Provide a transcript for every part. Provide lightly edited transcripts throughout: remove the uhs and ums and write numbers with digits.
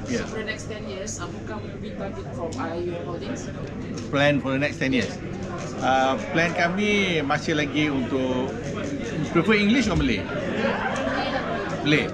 Yeah. So for the next 10 years, apakah will be target from IIUM Holdings? Plan for the next 10 years. Plan kami masih lagi untuk prefer English or Malay? Malay.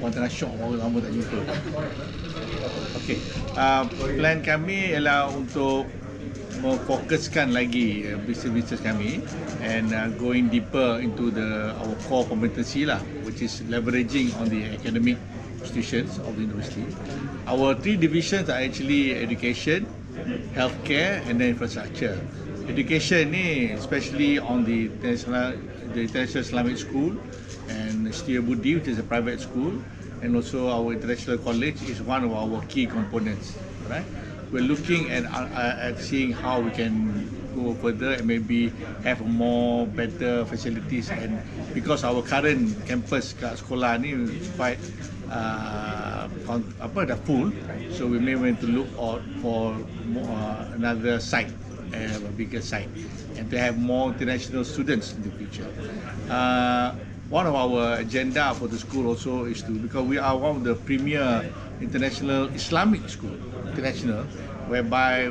Orang tengah syok, orang lama tak jumpa. Okey, plan kami ialah untuk memfokuskan lagi bisnes kami and going deeper into our core competency lah, which is leveraging on the academic institutions of the university. Our three divisions are actually education, healthcare and then infrastructure. Education ni especially on the International Islamic School and Setelah, which is a private school, and also our international college is one of our key components, right? We're looking at seeing how we can go further and maybe have more better facilities, and because our current campus kat sekolah ni quite dah full, so we may want to look out for another site, a bigger site, and to have more international students in the future. One of our agenda for the school also is to, because we are one of the premier international Islamic school, international, whereby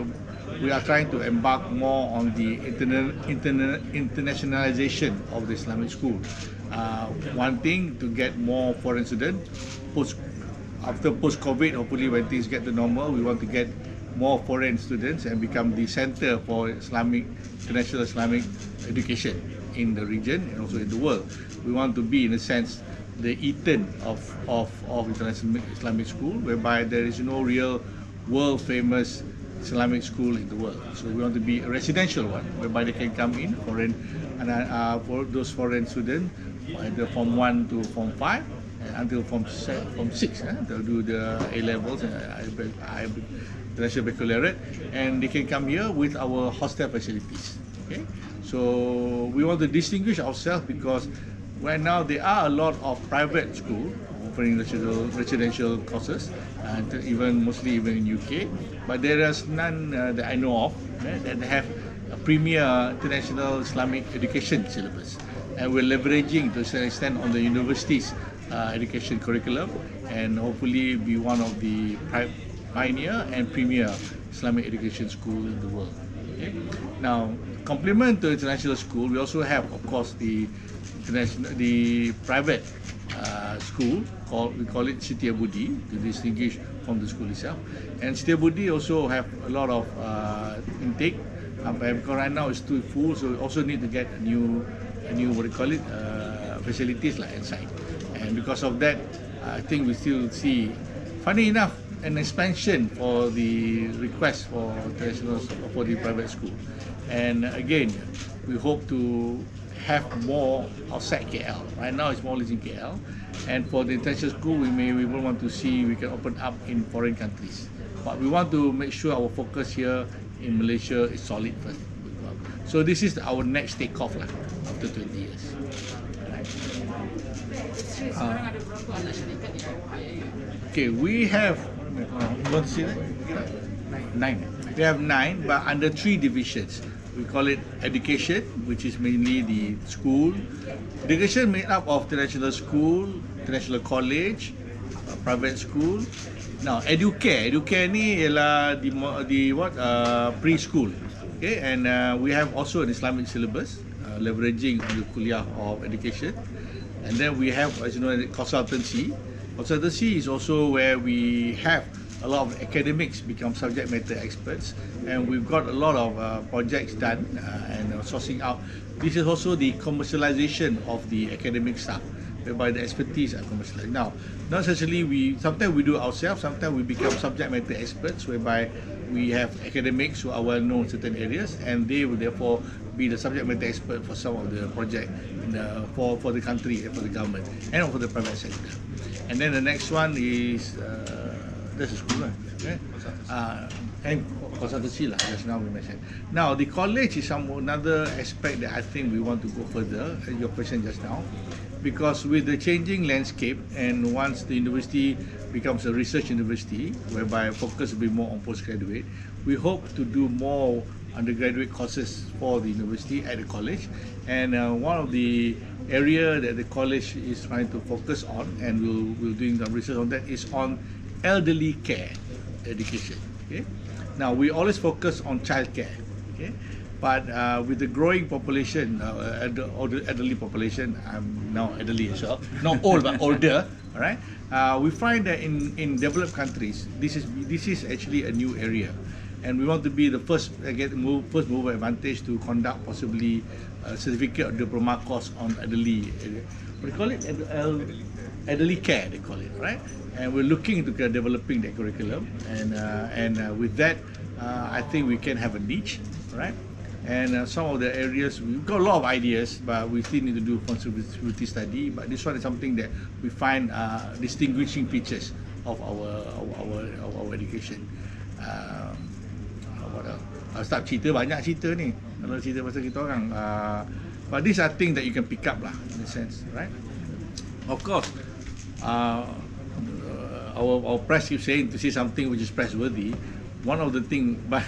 we are trying to embark more on the internationalization of the Islamic school. Wanting to get more foreign students, after post-COVID, hopefully when things get to normal, we want to get more foreign students and become the center for international Islamic education in the region and also in the world. We want to be, in a sense, the Eton of international Islamic school, whereby there is no real world famous Islamic school in the world. So we want to be a residential one, whereby they can come in for those foreign students, either from 1 to form 5 until form 6. They'll do the A levels and international baccalaureate, and they can come here with our hostel facilities. Okay, so we want to distinguish ourselves because right now there are a lot of private schools offering residential courses, and mostly even in UK, but there is none that I know of that have a premier international Islamic education syllabus, and we're leveraging to some extent on the university's education curriculum, and hopefully be one of the pioneer and premier Islamic education school in the world. Okay? Now, complement to international school, we also have, of course, the private school, we call it Setia Budi, to distinguish from the school itself. And Setia Budi also have a lot of intake, because right now it's too full, so we also need to get a new facilities like inside. And because of that, I think we still see, funny enough, an expansion for the request for international for the private school. And again, we hope to have more outside KL. Right now it's more or less in KL, and for the international school we will want to see we can open up in foreign countries, but we want to make sure our focus here in Malaysia is solid first. So this is our next takeoff lah after 20 years. Sekarang ada berapa anak syarikat di bawah IIUM? Okay, we have you want to see that? 9. We have 9, but under 3 divisions. We call it education, which is mainly the school. Education made up of international school, international college, private school. Now, educare ni ialah preschool. Okay, and we have also an Islamic syllabus, leveraging on the kuliah of education. And then we have, as you know, consultancy. Consultancy is also where we have a lot of academics become subject matter experts, and we've got a lot of projects done and sourcing out. This is also the commercialization of the academic staff, whereby the expertise are commercialized. Now, not necessarily sometimes we do ourselves, sometimes we become subject matter experts, whereby we have academics who are well known in certain areas, and they will therefore be the subject matter expert for some of the project for the country and for the government and for the private sector. And then the next one is that's a school, okay? And consultancy lah, just now we mentioned. Now the college is another aspect that I think we want to go further, your question just now, because with the changing landscape, and once the university becomes a research university, whereby focus will be more on postgraduate, we hope to do more undergraduate courses for the university at the college, and one of the area that the college is trying to focus on, and we'll doing some research on that, is on elderly care education. Okay, now we always focus on child care. Okay, but with the growing population, elderly population, I'm now elderly as well, not old but older. All right, we find that in developed countries, this is actually a new area, and we want to be the first first mover advantage to conduct possibly a certificate or diploma course on elderly, what do you call it? Elderly care, they call it, right? And we're looking into developing that curriculum, and with that, I think we can have a niche, right? And some of the areas, we've got a lot of ideas, but we still need to do feasibility study. But this one is something that we find distinguishing features of our education. I'll start cerita, banyak cerita ni kalau cerita pasal kita orang. But these are things that you can pick up lah, in a sense, right? Of course, our press keeps saying to say something which is press-worthy. One of the thing, but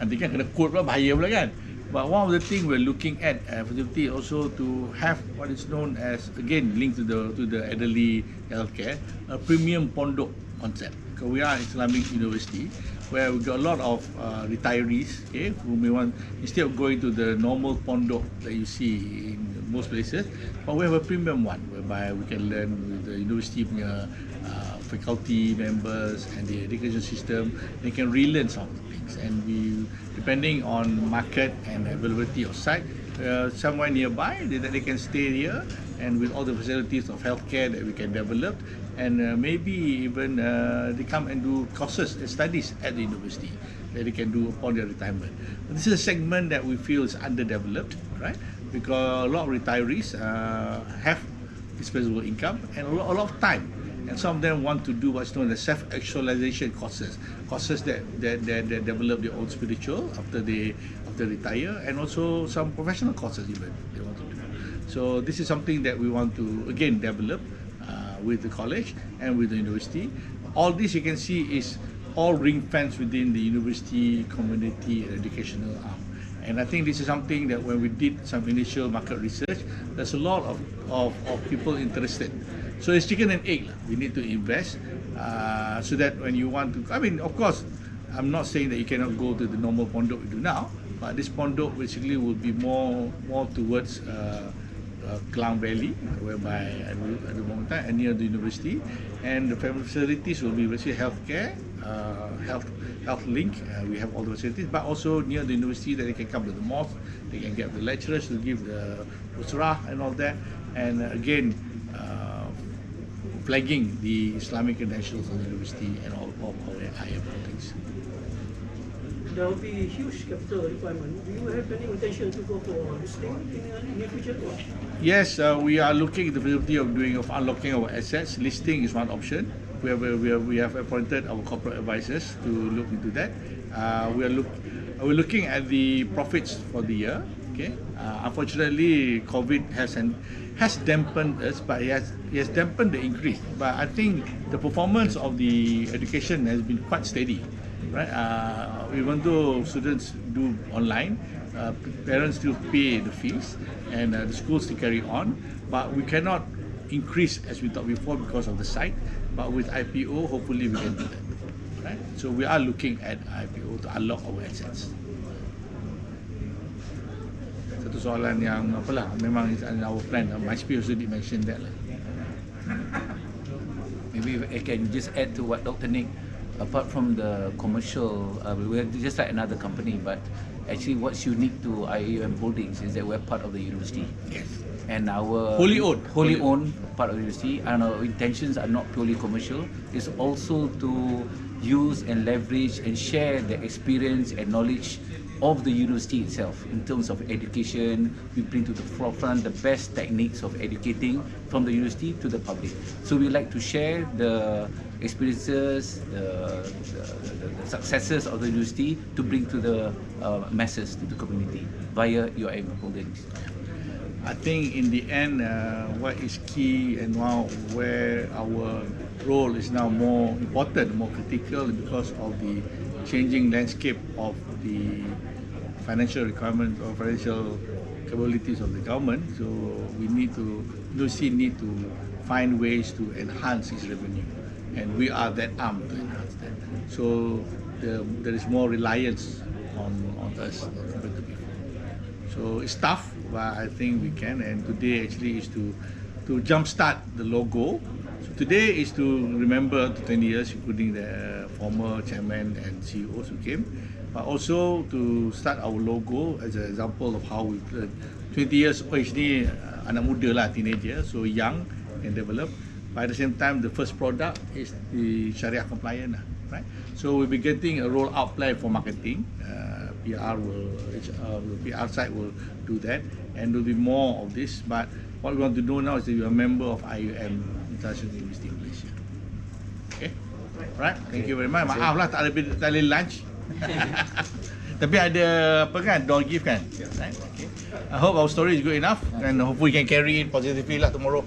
nanti kan kena quote pula, bahaya pula kan. But one of the thing we're looking at facility also to have what is known as, again linked to the elderly healthcare, a premium pondok concept. Because we are Islamic university where we got a lot of retirees, okay, who may want, instead of going to the normal pondok that you see in most places, but we have a premium one whereby we can learn with the university punya faculty members and the education system. They can relearn some things, and we, depending on market and availability of site, somewhere nearby that they can stay here, and with all the facilities of healthcare that we can develop, and maybe even they come and do courses and studies at the university that they can do upon their retirement. But this is a segment that we feel is underdeveloped, right? Because a lot of retirees have disposable income and a lot of time. And some of them want to do what's known as self-actualization courses that develop their own spiritual after they retire, and also some professional courses even they want to do. So this is something that we want to again develop with the college and with the university. All this you can see is all ring-fenced within the university community and educational arm. And I think this is something that when we did some initial market research, there's a lot of people interested. So it's chicken and egg. We need to invest so that when you want to, I mean, of course, I'm not saying that you cannot go to the normal pondok we do now, but this pondok basically will be more towards Klang Valley, whereby at the moment and near the university, and the family facilities will be basically healthcare, health link. We have all the facilities, but also near the university that they can come to the mosque, they can get the lecturers to give the usrah and all that, and again flagging the Islamic credentials of the university and all of our higher buildings. There will be huge capital requirement. Do you have any intention to go for listing in the near future? Yes, we are looking at the possibility of unlocking our assets. Listing is one option. We have appointed our corporate advisors to look into that. We're looking at the profits for the year. Okay. Unfortunately, COVID has dampened us, but it has dampened the increase. But I think the performance of the education has been quite steady. Right? Even though students do online, parents still pay the fees, and the schools still carry on. But we cannot increase as we thought before because of the site. But with IPO, hopefully we can do that. Right? So we are looking at IPO to unlock our assets. Satu soalan yang apalah, memang is in our plan. My speaker also did mention that lah. Maybe I can just add to what Dr. Nick. Apart from the commercial, we're just like another company, but actually what's unique to IIUM Holdings is that we're part of the university. Yes. And our Wholly owned part of the university, and our intentions are not purely commercial. It's also to use and leverage and share the experience and knowledge of the university itself in terms of education. We bring to the forefront the best techniques of educating from the university to the public. So we like to share the experiences, the successes of the university to bring to the masses, to the community via IIUM Holdings. I think in the end, what is key and where our role is now more important, more critical, because of the changing landscape of the financial requirements or financial capabilities of the government. So we need to, Indonesia need to find ways to enhance its revenue, and we are that arm to enhance that. So there is more reliance on us compared to before. So it's tough, but I think we can. And today actually is to jumpstart the logo. So today is to remember the 20 years, including the former chairman and CEOs who came, but also to start our logo as an example of how we 20 years age ni anak muda lah, teenager, so young and develop. But at the same time, the first product is the Sharia compliant, right? So we'll be getting a roll-out plan for marketing. PR side will do that, and there will be more of this. But what we want to do now is that we are a member of IUM International University in Malaysia. Okay, right? Thank you very much. Maaf lah tak ada lunch. Tapi ada apa kan, door gift kan? Right? Okay. I hope our story is good enough, and hopefully we can carry it positively lah tomorrow.